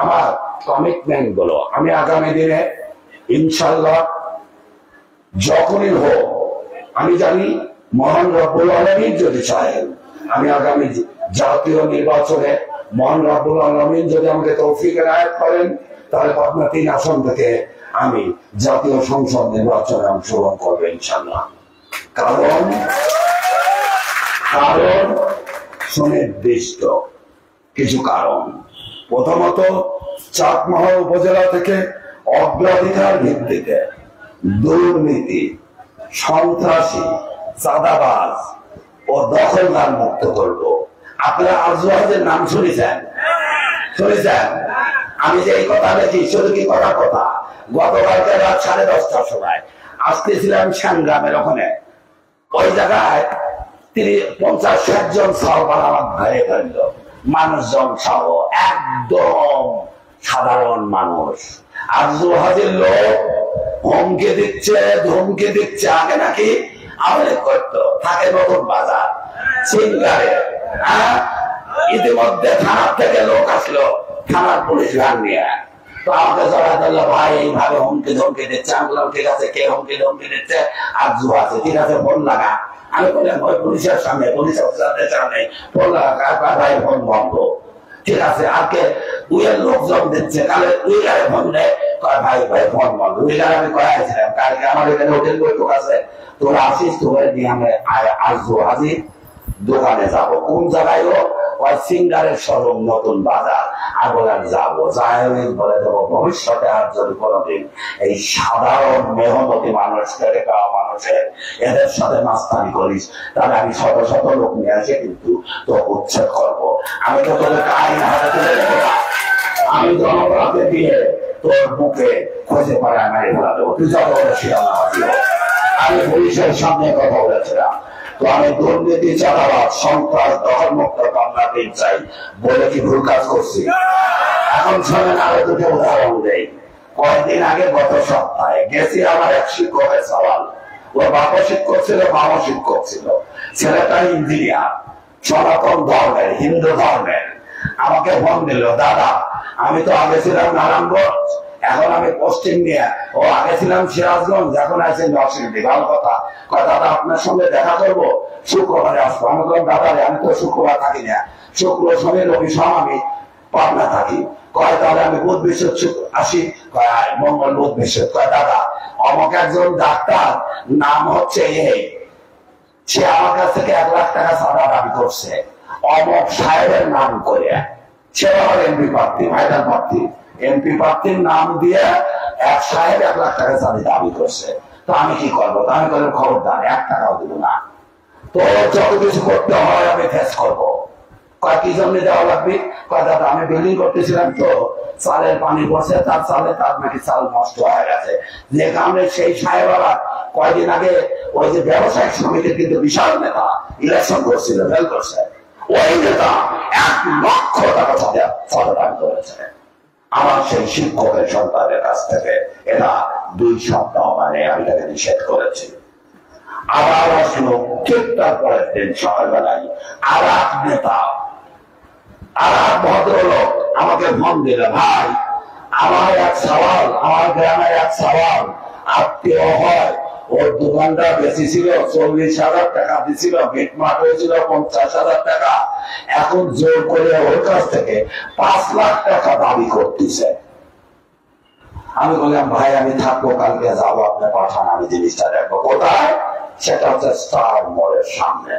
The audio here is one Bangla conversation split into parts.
আমার কমিটমেন্ট গুলো আমি আগামী দিনে ইনশাল্লাহ যখনই হোক, আমি জানি মহান রব্বুল আলামিন যদি চাহেন আমি আগামী জাতীয় নির্বাচনে মহান রব্বুল আলামিন যদি আমাকে তৌফিক এনায়েত করেন, তাহলে পাবনা 3 আসন থেকে আমি জাতীয় সংসদ নির্বাচনে অংশগ্রহণ করবো ইনশাল্লাহ। কারণ সুনির্দিষ্ট কিছু কারণ। প্রথমত, চাটমোহর উপজেলা থেকে অগ্রাধিকার ভিত্তিতে দুর্নীতি, সন্ত্রাসী, চাঁদাবাজ ও দখলদার মুক্ত করব। আপনারা আরজুহাজের নাম শুনেছেন? আমি যে এই কথা দেখি শুধু কি কথা গতকালকে রাত 10:30টার সময় আসতেছিলাম সংগ্রামের ওখানে, ওই জায়গায় 50-60 জন সালমান আমার ঘরে ফেলল, মানুষজন সহ একদম সাধারণ মানুষ। আরজুহাজের লোক হুমকি দিচ্ছে আগে নাকি আমলে করতো, থাকে নতুন বাজার সিঙ্গারে। ইতিমধ্যে থানার থেকে লোক আসলো, থানার পুলিশ ভ্যান নিয়ে, তো আমাকে জড়া দিল, ভাই এইভাবে হুমকি ধমকি দিচ্ছে। আমি বললাম ঠিক আছে, কে হুমকি ধমকি দিচ্ছে? আরজুহাজ। ঠিক আছে, ফোন লাগা। আমি বললাম ওই পুলিশের সামনে, পুলিশ অফিসারদের সামনে ফোন লাগা, ভাই ফোন বন্ধ। ঠিক আছে, আজকে উইয়ের লোকজন দিচ্ছে, কালে উইলারে ফোন দেয়, ভাই ফোন বন্ধ। উইলার আমি করাইছিলাম, কালকে আমার এখানে হোটেল বৈঠক আছে, তোরা আসিস, তোরা নিয়ে আমি আরজুহাজি দোকানে যাবো। কোন জায়গায়? ওই সিঙ্গারের শোরুম, নতুন বাজার। আর বলেন যাবো, যাই বলে দেবো ভবিষ্যতে আর যদি কোনোদিন এই সাধারণ মেহনতি মানুষ, খেটে খাওয়া মানুষের এদের সাথে মাস্তানি করিস, তাহলে আমি শত শত লোক নিয়ে আসে কিন্তু তো উচ্ছেদ করবো। আমি তো তোদের আইন হাতে তুলে দেবো না, আমি জনগণকে দিয়ে তোর বুকে খোঁজে পারে মেরে ফেলা দেবো। তুই যত বলে শিরামাজি। আমি পুলিশের সামনে কথা বলেছিলাম, তো আমি দুর্নীতি, চাঁদাবাজ, সন্ত্রাস, দখলমুক্ত বাংলা দিন চাই বলে কি ভুল কাজ করছি? এখন শোনেন, আরো দুটো উদাহরণ দেই। কয়েকদিন আগে গত সপ্তাহে গেছি আমার এক শিক্ষকের সওয়াল। ওর বাবা শিক্ষক ছিল, মামা শিক্ষক ছিল। ছেলেটা ইঞ্জিনিয়ার, সনাতন ধর্মের, হিন্দু ধর্মের। আমাকে ফোন দিল, দাদা আমি তো আগে ছিলাম নারায়ণগঞ্জ, এখন আমি পোস্টিং নিয়ে, ও আগে ছিলাম সিরাজগঞ্জ, এখন আছে নরসিংদী। ভালো কথা। দাদা আপনার সঙ্গে দেখা করবো, শুক্রবারে আসবো। আমি বললাম দাদা আমি তো শুক্রবার থাকি না, শুক্র শনি রবি সোম আমি পাবনা থাকি। তাহলে আমি বুধ বৃহস্পতি আসি? মঙ্গল বুধ বৃহস্পতি। দাদা অমুক একজন ডাক্তার, নাম হচ্ছে এই, সে আমার কাছ থেকে 1 লাখ টাকা চাঁদা দাবি করছে অমুক সাহেবের নাম করে। সে আমার এমপি প্রার্থী, ফাইনাল প্রার্থী, এমপি প্রার্থীর নাম দিয়ে এক সাহেব 1 লাখ টাকা চাঁদা দাবি করছে। তো আমি কি করবো? আমি বললাম খবরদার, 1 টাকাও দিব না। তো যত কিছু করতে হয় আমি ফেস করবো। কি জন্য দেওয়া লাগবে? দাদা আমি বিল্ডিং করতেছিলাম, তো চালের পানি পড়ছে, তার চালে তার নাকি চাল নষ্ট হয়ে গেছে। যে কারণে সেই সাহেবেরা কয়েকদিন আগে ওই যে ব্যবসায়িক সমিতির কিন্তু বিশাল নেতা ইলেকশন করছিল, ফেল করছে। ওই নেতা 1 লক্ষ টাকা চাঁদা দাবি করেছে আমার সেই শিক্ষকের সন্তানের কাছ থেকে। এটা 2 সপ্তাহ মানে আমি তাকে নিষেধ করেছি। আবার আসলো ঠিক তারপরের দিন সকালবেলায় আর এক নেতা, আর এক ভদ্রলোক আমাকে ফোন দিল, ভাই আমার এক সওয়াল, আমার গ্রামের এক সওয়াল আত্মীয় হয়, ওর দোকানটা বেশি ছিল, 40,000 টাকা দিছিল, গেটমাট হয়েছিল 50,000 টাকা, এখন জোর করে ওর কাছ থেকে 5 লাখ টাকা দাবি করতেছে। আমি বললাম ভাই আমি থাকবো, কালকে যাবো, আপনি পাঠান, আমি জিনিসটা দেখবো। কোথায়? সেটা হচ্ছে স্টার মলের সামনে।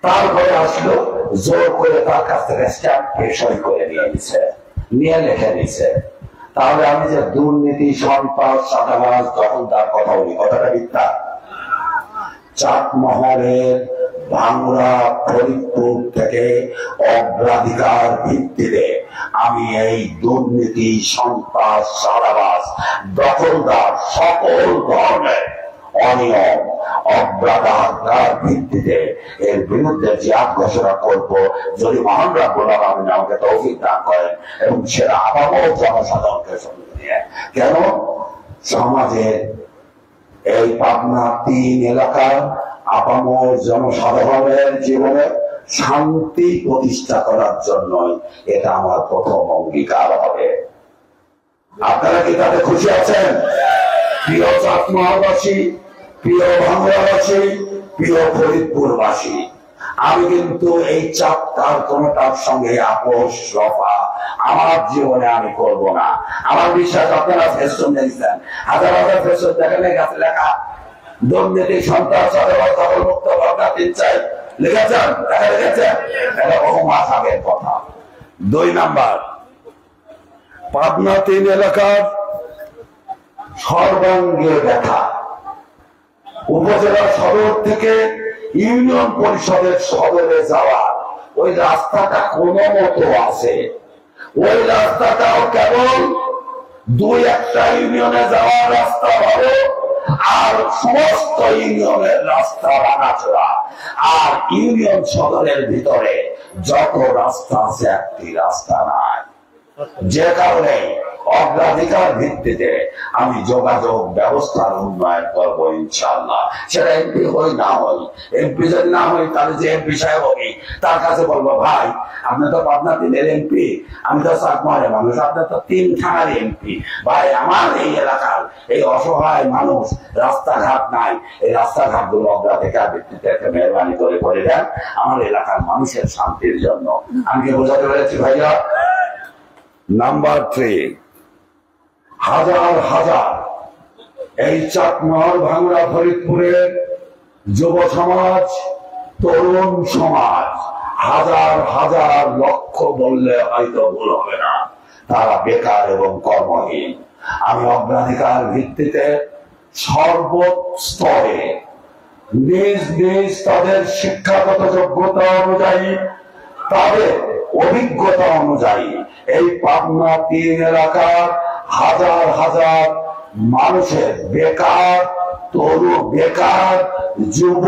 তারপরে আসলো, জোর করে তার কাছ থেকে স্ট্যাম্পে সই করে নিয়ে লিখে নিছে। তাহলে আমি যে দুর্নীতি, সন্ত্রাস, চাঁদাবাজ, দখলদার কথা বলি, কথাটা মিথ্যা? চাটমোহরের ভাঙ্গুড়া, ফরিদপুর থেকে অগ্রাধিকার ভিত্তিতে আমি এই দুর্নীতি, সন্ত্রাস, চাঁদাবাজ, দখলদার, সকল ধরনের অনিয়ম, অগ্রাধিকার ভিত্তিতে এর বিরুদ্ধে জিহাদ ঘোষণা করব, যদি মহান রব্বুল আলামিন আমাকে তৌফিক দান করেন, এবং সেটা আপামর জনসাধারণকে সঙ্গে নিয়ে। কেন? সমাজে এই পাবনা 3 এলাকার আপামর জনসাধারণের জীবনে শান্তি প্রতিষ্ঠা করার জন্যই এটা আমার প্রথম অঙ্গীকার হবে। আপনারা কি তাতে খুশি আছেন? প্রিয় চাটমোহরবাসী, প্রিয় ভাঙ্গুড়াবাসী, প্রিয় ফরিদপুরবাসী, আমি কিন্তু এই চাপটার কোনটার সঙ্গে আপোষ রফা আমার জীবনে আমি করব না। আমার বিশ্বাস আপনারা ফেসবুক দেখছেন, হাজার হাজার ফেসবুক দেখেন গাছে লেখা দুর্নীতি সন্ত্রাস মুক্ত পাবনা 3 লিখেছেন, দেখা লিখেছেন, এটা বহুমাস আগের কথা। 2 নাম্বার, পাবনা 3 এলাকার সর্বাঙ্গে ব্যথা। উপজেলা সদর থেকে ইউনিয়ন পরিষদের সদরে যাওয়া ওই রাস্তাটা কোনো মতো আছে, ওই রাস্তাটাও কেবল 2-1টা ইউনিয়নে যাওয়ার রাস্তা ভালো, আর সমস্ত ইউনিয়নের রাস্তা ভাঙাচোরা। আর ইউনিয়ন সদরের ভিতরে যত রাস্তা আছে একটি রাস্তা নাই। যে কারণে অগ্রাধিকার ভিত্তিতে আমি যোগাযোগ ব্যবস্থার উন্নয়ন করবো ইনশাআল্লাহ। সেটা এমপি হই না হই, এমপি যদি না হই তাহলে যে এমপি সাহেব হই তার কাছে বলবো, ভাই আপনি তো পাবনা 3-এর এমপি, আমি তো চাটমোহরের মানুষ, আপনার তো 3 থানার এমপি, ভাই আমার এই এলাকার এই অসহায় মানুষ রাস্তাঘাট নাই, এই রাস্তাঘাট গুলো অগ্রাধিকার ভিত্তিতে একটা মেহরবানি করে দেন আমার এলাকার মানুষের শান্তির জন্য। আমি কি বোঝাতে পেরেছি ভাইয়া? নাম্বার 3, হাজার হাজার এই চাটমোহর ভাঙ্গুড়া ফরিদপুরের যুব সমাজ, তরুণ সমাজ, হাজার হাজার লক্ষ বললে হয়তো ভুল হবে না, তারা বেকার এবং কর্মহীন। আমি অগ্রাধিকার ভিত্তিতে সর্বস্তরে নিজ নিজ তাদের শিক্ষাগত যোগ্যতা অনুযায়ী, তাদের অভিজ্ঞতা অনুযায়ী এই পাবনা 3 এলাকার হাজার হাজার মানুষের বেকার, তরুণ বেকার, যুব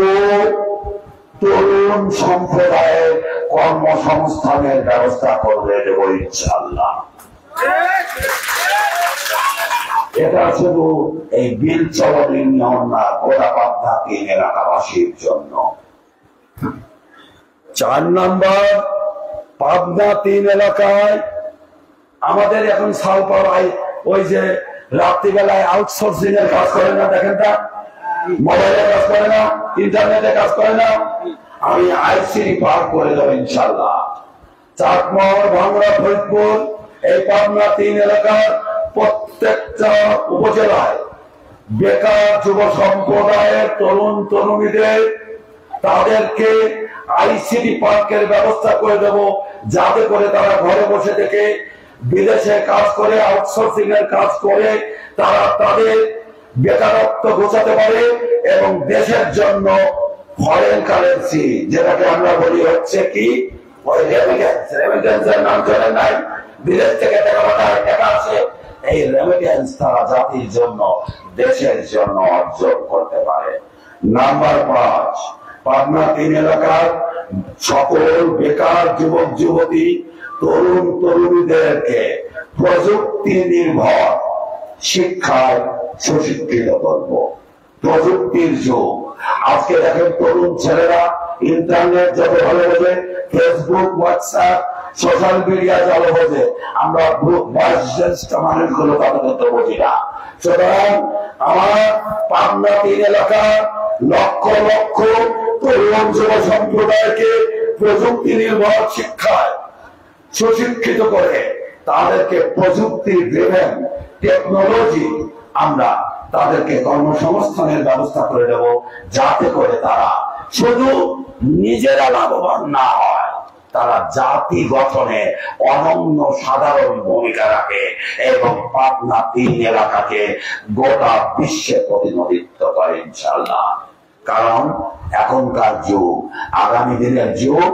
তরুণ সম্প্রদায়ের কর্মসংস্থানের ব্যবস্থা করে দেব ইনশাআল্লাহ। এটা শুধু এই বিল চলন ইউনিয়ন না, গোটা পাবনা 3 এলাকাবাসীর জন্য। 4 নাম্বার, পাবনা 3 এলাকায় আমাদের এখন সালপাড়ায় ওই যে রাত্রিবেলায় আউটসোর্সিং এর কাজ করে না, দেখেন তা মোবাইলে কাজ করে না, ইন্টারনেটে কাজ করে না, আমি আইসিডি পার করে দেবো ইনশাআল্লাহ। চাটমোহর ভাঙ্গুড়া ফরিদপুর এই পাবনা 3 এলাকার প্রত্যেকটা উপজেলায় বেকার যুব সম্প্রদায়ের তরুণ তরুণীদের তাদেরকে আইসিডি পার্কের ব্যবস্থা করে দেব, যাতে করে তারা ঘরে বসে থেকে বিদেশে কাজ করে, আউটসোর্সিং এর কাজ করে তারা তাদের বেকারত্ব ঘোচাতে পারে এবং দেশের জন্য ফরেন কারেন্সি, যেটাকে আমরা বলি হচ্ছে কি ওই রেমিটেন্সের নাম চলে নাই, বিদেশ থেকে টাকা আসে, এই রেমিটেন্স তারা জাতির জন্য দেশের জন্য অর্জন করতে পারে। নাম্বার 5, পাবনা 3 এলাকার সকল বেকার যুবক যুবতী তরুণ তরুণীদেরকে প্রযুক্তি নির্ভর শিক্ষায় সুশিক্ষিত করব। প্রযুক্তির যুগ, আজকে দেখেন তরুণ ছেলেরা ইন্টারনেট যত ভালো বোঝে, ফেসবুক, হোয়াটসঅ্যাপ, সোশ্যাল মিডিয়া যত বোঝে, আমরা বয়োজ্যেষ্ঠ মানুষগুলো তাদের তো বুঝি না। সুতরাং আমার পাবনা 3 এলাকার লক্ষ লক্ষ তরুণ যুব সম্প্রদায়কে প্রযুক্তি নির্ভর শিক্ষায় সুশিক্ষিত করে তাদেরকে প্রযুক্তি ড্রিভেন টেকনোলজি আমরা তাদেরকে কর্মসংস্থানের ব্যবস্থা করে দেব, যাতে করে তারা শুধু নিজেরা লাভবান না হয়, তারা জাতি গঠনে অনন্য সাধারণ ভূমিকা রাখে এবং পাবনা 3 এলাকাকে গোটা বিশ্বে প্রতিনিধিত্ব করে ইনশাআল্লাহ। কারণ এখনকার যুগ আগামী দিনের যুগ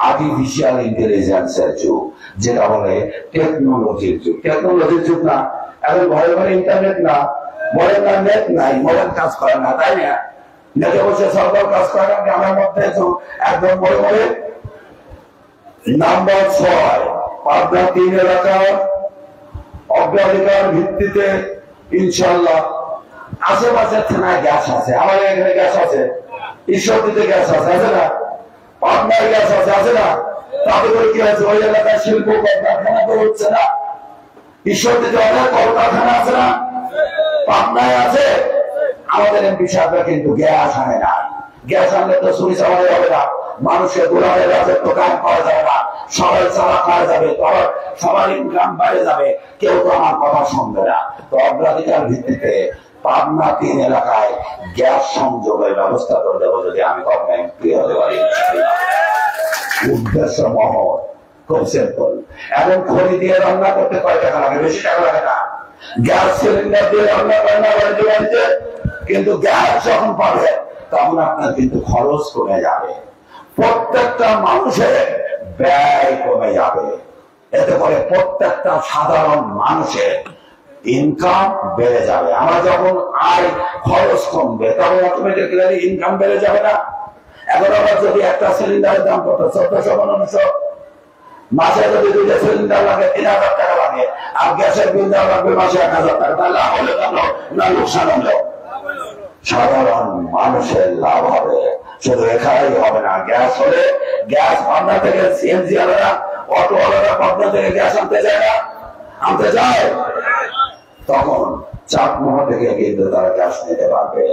আর্টিফিশিয়াল ইন্টেলিজেন্সের যুগ, যেটা বলে টেকনোলজির যুগ। টেকনোলজির যুগ না, এখন ঘরে ঘরে ইন্টারনেট না, বলে না নেট নাই, মোবাইল কাজ করে না, তাই না? নেটে বসে সরকার কাজ করে না, গ্রামের মধ্যে একদম বড় বড়। নাম্বার 6, পাবনা 3 এলাকার অগ্রাধিকার ভিত্তিতে ইনশাআল্লাহ আশেপাশের থানায় গ্যাস আছে, আমার এখানে গ্যাস আছে, ঈশ্বরদীতে গ্যাস আছে, আছে না? পাবনায় গ্যাস আছে, আছে না? তাতে করে কি হয়েছে? ওই এলাকায় শিল্প কলকারখানা তো হচ্ছে না। ঈশ্বরদীতে অনেক কলকারখানা আছে না? পাবনায় আছে। আমাদের এমপি সাহেবরা কিন্তু গ্যাস আনে না। গ্যাস আনলে তো চুরি চালানো যাবে না, মানুষের গোলামের রাজত্ব কায়েম করা যাবে না, সবাই চালা খাওয়া যাবে, সবার ইনকাম বাইরে যাবে, কেউ তো আমার কথা শুনবে না। তো অগ্রাধিকার ভিত্তিতে পাবনা 3 এলাকায় গ্যাস সংযোগের ব্যবস্থা করে দেবো যদি আমি কখনো এমপি হতে পারি। উদ্দেশ্য মহৎ, খুব সিম্পল। এখন খড়ি দিয়ে রান্না করতে কয় টাকা লাগে? বেশি টাকা লাগে না। গ্যাস সিলিন্ডার দিয়ে রান্না করে না বাড়িতে, কিন্তু গ্যাস যখন পাবে তখন আপনার কিন্তু খরচ কমে যাবে, প্রত্যেকটা মানুষের ব্যয় কমে যাবে। এতে করে প্রত্যেকটা সাধারণ মানুষের ইনকাম বেড়ে যাবে। আমরা যখন আয় খরচ কমবে তখন অটোমেটিক্যালি ইনকাম বেড়ে যাবে না? এখন আবার যদি একটা সিলিন্ডারের দাম কত? 1400-1500, মাসে যদি 2টা সিলিন্ডার লাগে 3000 টাকা লাগে, আর গ্যাসের বিল দেওয়া লাগবে মাসে 1000 টাকা, তাহলে লাভ হলে না লোকসান হলো? সাধারণ মানুষের লাভ হবে। শুধু এখানেই হবে না, গ্যাস হলে গ্যাস পাবনা থেকে সিএনজি আলাদা, অটো আলাদা পাবনা থেকে গ্যাস আনতে যায় না? আনতে যায়। তখন চাকমোহা থেকে কিন্তু তারা গ্যাস নিতে পারবে।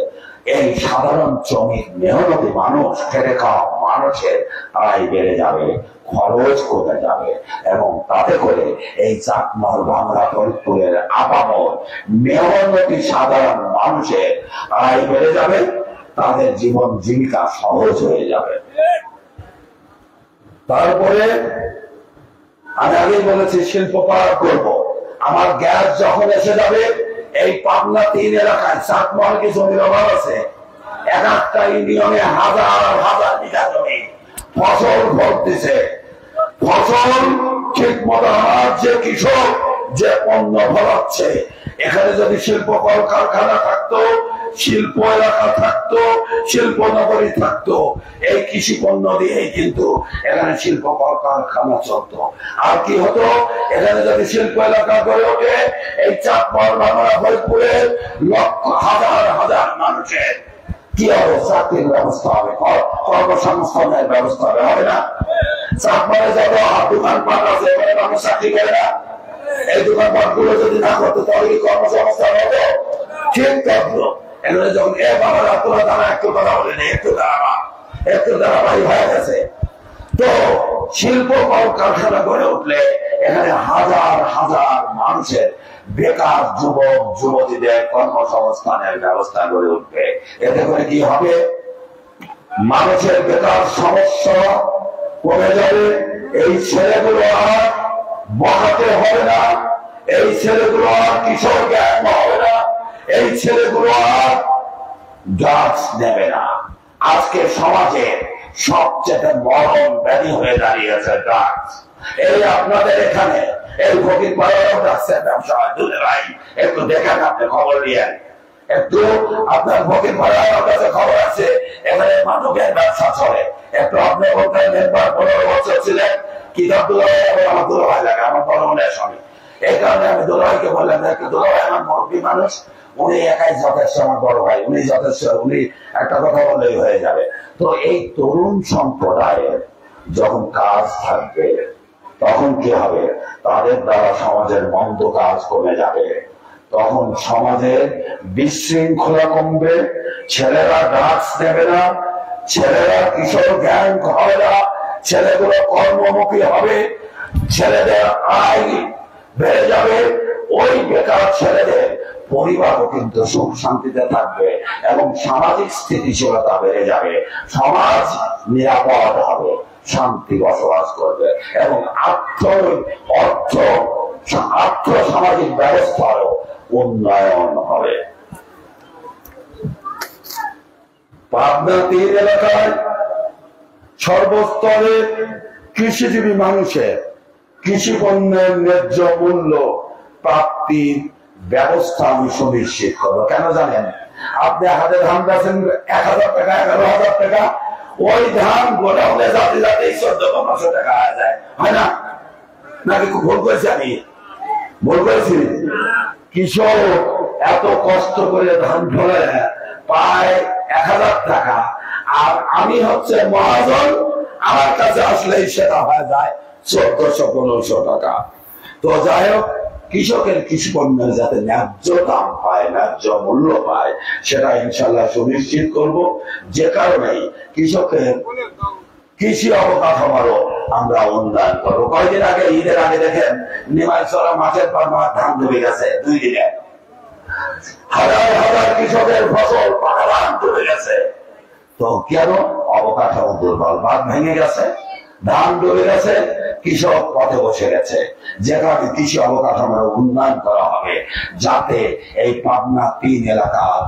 এই সাধারণ শ্রমিক মেহনতি মানুষ, খেটে খাওয়া মানুষের আয় বেড়ে যাবে, খরচ কমে যাবে, এবং তাতে করে এই চাকমোহর বাংলা ফরিদপুরের আপামর মেহনতি সাধারণ মানুষের আয় বেড়ে যাবে, তাদের জীবন জীবিকা সহজ হয়ে যাবে। তারপরে আমি আগেই বলেছি শিল্প পাড়া করব। আমার গ্যাস যখন এসে যাবে, এই পাবনা 3 এলাকায় চাকমোহর কি জমির অভাব আছে? এক একটা ইউনিয়নে হাজার হাজার বিঘা জমি, ফসল ফলতেছে। ফসল ঠিক মতো আমার যে কৃষক যে পণ্য ফলাচ্ছে, এখানে যদি শিল্প কলকারখানা থাকতো, শিল্প এলাকা থাকতো, শিল্প নগরী থাকতো, এই কৃষি পণ্য দিয়েই কিন্তু এখানে শিল্প কলকারখানা চলতো। আর কি হতো? এখানে যদি শিল্প এলাকা গড়ে ওঠে, এই চাকমোহর বাংলা ফরিদপুরের লক্ষ হাজার হাজার মানুষের কি হবে? চাকরির ব্যবস্থা হবে, কর্মসংস্থানের ব্যবস্থা হবে, হবে না? চাকমারে যত দোকানপাট আছে, এখানে মানুষ চাকরি করে না। এই দোকানপাট গুলো যদি না করতো তাহলে কি কর্মসংস্থান হতো? ঠিক থাকতো। এখানে যখন এ বাবা তোরা দাঁড়া, একটু কথা বলে নেই, একটু দাঁড়াবাড়ি হয়ে গেছে। তো শিল্প কলকারখানা গড়ে উঠলে এখানে হাজার হাজার মানুষের বেকার যুবক যুবতীদের কর্মসংস্থানের ব্যবস্থা গড়ে উঠবে। এতে করে কি হবে? মানুষের বেকার সমস্যা কমে যাবে। এই ছেলেগুলো আর বকাতে হবে না, এই ছেলেগুলো আর কিশোর জ্ঞান হবে না, এই ছেলেগুলো আর ড্রাগস নেবে না। আজকে সমাজে সবচেয়ে মরণ ব্যাধি হয়ে দাঁড়িয়েছে ড্রাগস। এই আপনাদের এখানে এই ফকির পাড়ারও ড্রাগসের ব্যবসা হয়। দুলে ভাই একটু দেখেন, আপনি খবর নিয়েন একটু। আপনার ফকির পাড়ার কাছে খবর আছে এখানে মাদকের ব্যবসা চলে। একটু আপনি বলতেন মেম্বার 15 বছর ছিলেন, কিতাব দুলাভাই আমার দুলাভাই লাগে, আমার বড় মনে স্বামী। এই কারণে আমি দুলাভাইকে বললাম, একটু দুলাভাই আমার মুরব্বী মানুষ, উনি একাই যথেষ্ট, আমার বড় ভাই উনি যথেষ্ট, উনি একটা কথা বললেই হয়ে যাবে। তো এই তরুণ সম্প্রদায়ের যখন কাজ থাকবে তখন কি হবে? তাদের দ্বারা সমাজের মন্দ কাজ কমে যাবে, তখন সমাজের বিশৃঙ্খলা কমবে, ছেলেরা ড্রাগস নেবে না, ছেলেরা কিশোর জ্ঞান হবে না, ছেলেগুলো কর্মমুখী হবে, ছেলেদের আয় বেড়ে যাবে। ওই বেকার ছেলেদের পরিবারও কিন্তু সুখ শান্তিতে থাকবে এবং সামাজিক স্থিতিশীলতা বেড়ে যাবে, সমাজ নিরাপদ হবে, শান্তি বসবাস করবে এবং অর্থ সামাজিক ব্যবস্থারও উন্নয়ন হবে। পাবনা 3 এলাকায় সর্বস্তরের কৃষিজীবী মানুষের কৃষি পণ্যের ন্যায্য মূল্য প্রাপ্তির ব্যবস্থা আমি সুনিশ্চিত করবো। কেন জানেন? আপনি হাতে ধান বেচেন 1000 টাকা, 11,000 টাকা, ওই ধান গোডাউনে যাতে যাতে 1400-1500 টাকা হয়ে যায়, হয় না? নাকি ভুল করেছি? আমি ভুল করেছি? কৃষক এত কষ্ট করে ধান ফলে পায় 1000 টাকা, আর আমি হচ্ছে মহাজন, আমার কাছে আসলেই সেটা হয়ে যায় 1400-1500 টাকা। তো যাই হোক, কৃষকের কৃষি পণ্যের যাতে ন্যায্য দাম পায়, ন্যায্য মূল্য পায়, সেটা ইনশাল্লাহ সুনিশ্চিত করব। যে কারণে কৃষকের কৃষি অবকাঠামোরও আমরা উন্নয়ন করবো। কয়েকদিন আগে, ঈদের আগে দেখেন নিমাইছড়া মাঠের পর মাঠ ধান ডুবে গেছে 2 দিনে। হাজার হাজার কৃষকের ফসল পাকা ধান ডুবে গেছে। তো কেন? অবকাঠামো দুর্বল, বাঁধ ভেঙে গেছে, ধান ডুবে গেছে, কৃষক পথে বসে গেছে। যেখানে কৃষি অবকাঠামোর উন্নয়ন করা হবে, যাতে এই পাবনা 3 এলাকার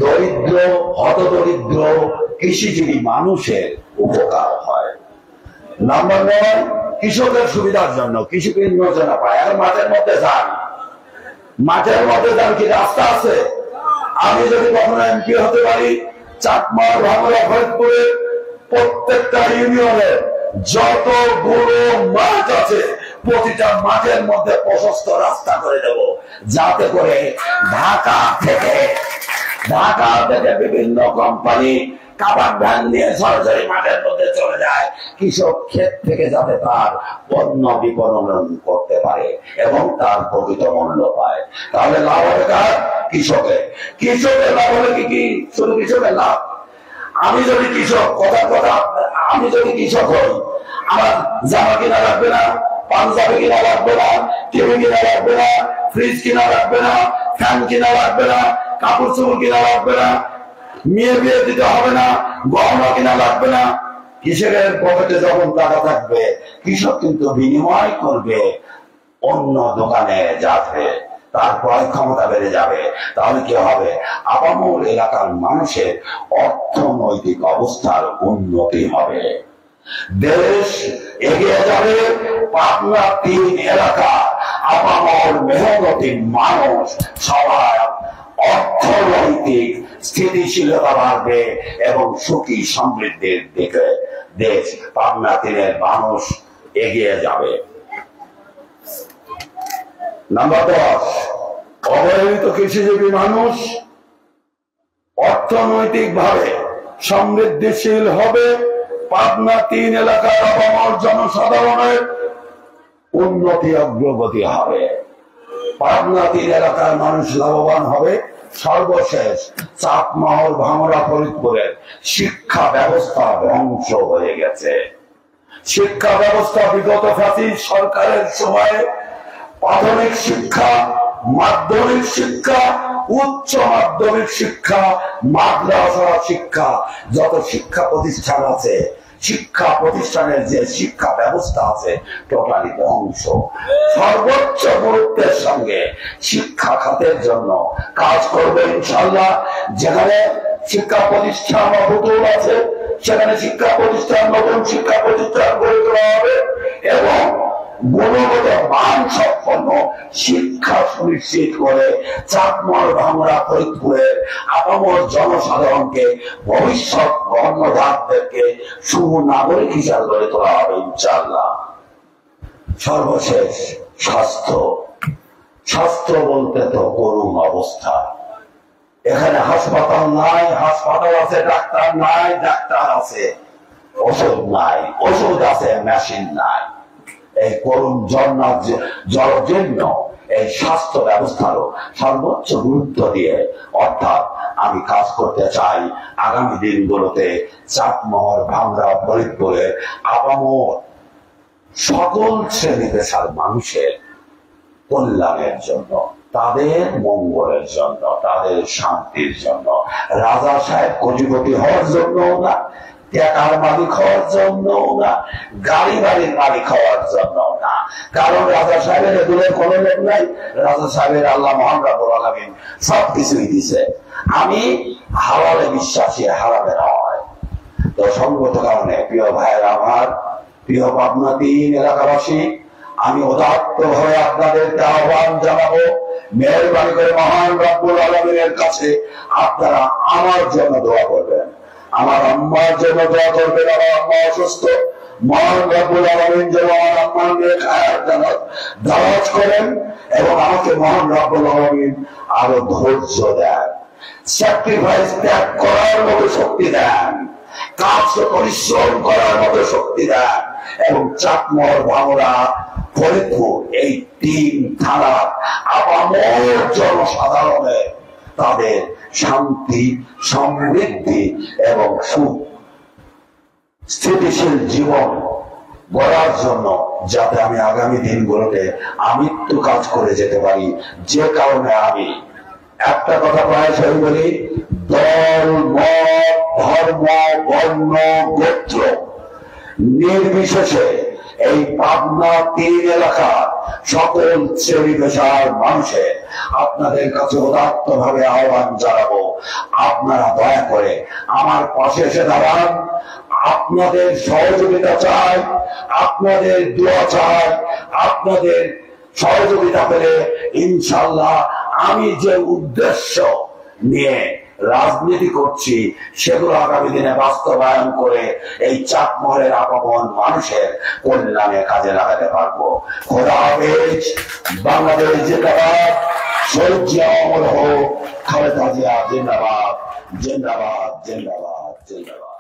দরিদ্র, হতদরিদ্র কৃষিজীবী মানুষের উপকার হয়। নাম্বার 9, কৃষকের সুবিধার জন্য কৃষি ঋণ যোজনা পায়। এখন মাঠের মধ্যে যান, মাঠের মধ্যে যান, কি রাস্তা আছে? আমি যদি কখনো এমপি হতে পারি, চাকমার, ভাঙড়া, ফরিদপুরে প্রত্যেকটা ইউনিয়নের যতগুলো মাঠ আছে, প্রতিটা মাঠের মধ্যে প্রশস্ত রাস্তা করে দেব, যাতে করে ঢাকা থেকে বিভিন্ন কোম্পানি কাভার ভ্যান নিয়ে সরাসরি মাঠের মধ্যে চলে যায়। কৃষক ক্ষেত থেকে যাতে তার পণ্য বিপণন করতে পারে এবং তার প্রকৃত মূল্য পায়। তাহলে লাভ হবে কার? কৃষকের। কৃষকের লাভ হলে কি? শুধু কৃষকের লাভ। আমি যদি কৃষক, আমি যদি কৃষক হই, আমার জামা কিনা লাগবে না, পাঞ্জাবি কিনা লাগবে না, টিভি কিনা লাগবে না, ফ্রিজ কিনা লাগবে না, ফ্যান কিনা লাগবে না, কাপড় চোপড় কিনা লাগবে না, মেয়ে বিয়ে দিতে হবে না, গহনা কিনা লাগবে না। কৃষকের পকেটে যখন টাকা থাকবে, কৃষক কিন্তু বিনিময় করবে অন্য দোকানে, যাতে তার ক্রয় ক্ষমতা বেড়ে যাবে। তাহলে কি হবে? আপামর এলাকার মানুষের অর্থনৈতিক অবস্থার উন্নতি হবে, দেশ এগিয়ে যাবে। পাবনা 3 এলাকা আপামর মেহনতি মানুষ সবাই অর্থনৈতিক স্থিতিশীলতা বাড়বে এবং সুখী সমৃদ্ধির দিকে দেশ, পাবনা 3-এর মানুষ এগিয়ে যাবে। নাম্বার 10, অবহেলিত কৃষিজীবী মানুষ অর্থনৈতিক ভাবে সমৃদ্ধিশীল হবে। পাবনা 3 এলাকার আপামর জনসাধারণের উন্নতি, অগ্রগতি হবে। পাবনা 3 এলাকার মানুষ লাভবান হবে। সর্বশেষ, চাকমহল, ভাঙড়া, ফরিদপুরের শিক্ষা ব্যবস্থা ধ্বংস হয়ে গেছে। শিক্ষা ব্যবস্থা বিগত ফ্যাসিস্ট সরকারের সময়ে প্রাথমিক শিক্ষা, মাধ্যমিক শিক্ষা, উচ্চ মাধ্যমিক শিক্ষা, মাদ্রাসা শিক্ষা, যত শিক্ষা প্রতিষ্ঠান আছে, শিক্ষা প্রতিষ্ঠানের যে শিক্ষা ব্যবস্থা আছে, টোটালি ধ্বংস। সর্বোচ্চ গুরুত্বের সঙ্গে শিক্ষা খাতের জন্য কাজ করবে ইনশাআল্লাহ। যেখানে শিক্ষা প্রতিষ্ঠান অভূতপূর্ব আছে, সেখানে শিক্ষা প্রতিষ্ঠান, নতুন শিক্ষা প্রতিষ্ঠান গড়ে তোলা হবে এবং গুণগত মান সম্পন্ন শিক্ষা সুনিশ্চিত করে চাকমর, ভাঙড়া, ফরিদপুরের আপামর জনসাধারণকে, ভবিষ্যৎ কর্মধারদেরকে সুনাগরিক হিসাবে গড়ে তোলা হবে ইনশাআল্লাহ। সর্বশেষ, স্বাস্থ্য বলতে তো করুণ অবস্থা। এখানে হাসপাতাল নাই, হাসপাতাল আছে, ডাক্তার নাই, ডাক্তার আছে, ওষুধ নাই, ওষুধ আছে, মেশিন নাই। এই করুণ জন্য এই স্বাস্থ্য ব্যবস্থারও সর্বোচ্চ গুরুত্ব দিয়ে, অর্থাৎ আমি কাজ করতে চাই আগামী দিনগুলোতে চাকমহল, ভাঙড়া, ফরিদপুরের আপামর সকল শ্রেণী পেশার মানুষের কল্যাণের জন্য, তাদের মঙ্গলের জন্য, তাদের শান্তির জন্য। রাজা সাহেব কোটিপতি হওয়ার জন্য না, টাকার মালিক হওয়ার জন্য না, গাড়ি বাড়ির মালিক হওয়ার জন্য না। কারণ রাজা সাহেবের এগুলো কোনো লোক নাই। রাজা সাহেবের আল্লাহ মহান রব্বুল আলামিন সবকিছুই দিছে। আমি হালালে বিশ্বাসী, হারামে নয়। তো সঙ্গত কারণে প্রিয় ভাইয়ের আমার, প্রিয় পাবনা 3 এলাকাবাসী, আমি উদাত্ত ভাবে আপনাদেরকে আহ্বান জানাবো, মেহেরবানি করে মহান রব্বুল আলামিনের কাছে আপনারা আমার জন্য দোয়া করবেন, আমার আম্মার জন্য দোয়া করবেন। আমার আম্মা অসুস্থ, মহান রব্বুল আলামিন যেন আমার আম্মার নিয়ে খায়াত জান্নাত দারাজ করেন এবং আমাকে মহান রব্বুল আলামিন আরো ধৈর্য দেন, স্যাক্রিফাইস ত্যাগ করার মতো শক্তি দেন, কাজকে পরিশ্রম করার মতো শক্তি দেন এবং চাকমর, ভাঙড়া, ফরিদপুর এই 3 থানার আপামর জনসাধারণের তাদের শান্তি, সমৃদ্ধি এবং সুখ স্থিতিশীল জীবন গড়ার জন্য যাতে আমি আগামী দিনগুলোতে আমৃত্যু কাজ করে যেতে পারি। যে কারণে আমি একটা কথা প্রায়শই বলি, দল, মত, ধর্ম, বর্ণ, গোত্র নির্বিশেষে এই পাবনা 3 এলাকার সকল শ্রেণী পেশার মানুষের আপনাদের কাছে উদাত্ত ভাবে আহ্বান জানাবো, আপনারা দয়া করে আমার পাশে এসে দাঁড়ান। আপনাদের সহযোগিতা চাই, আপনাদের দোয়া চাই। আপনাদের সহযোগিতা পেলে ইনশাল্লাহ আমি যে উদ্দেশ্য নিয়ে রাজনীতি করছি সেগুলো আগামী দিনে বাস্তবায়ন করে এই চাকমহলের আপামর মানুষের কল্যাণে কাজে লাগাতে পারবো। খোদা হাফেজ। বাংলাদেশ জিন্দাবাদ। শহীদ জিয়া অমর হোক। খালেদা জিয়া জিন্দাবাদ, জিন্দাবাদ, জিন্দাবাদ, জিন্দাবাদ।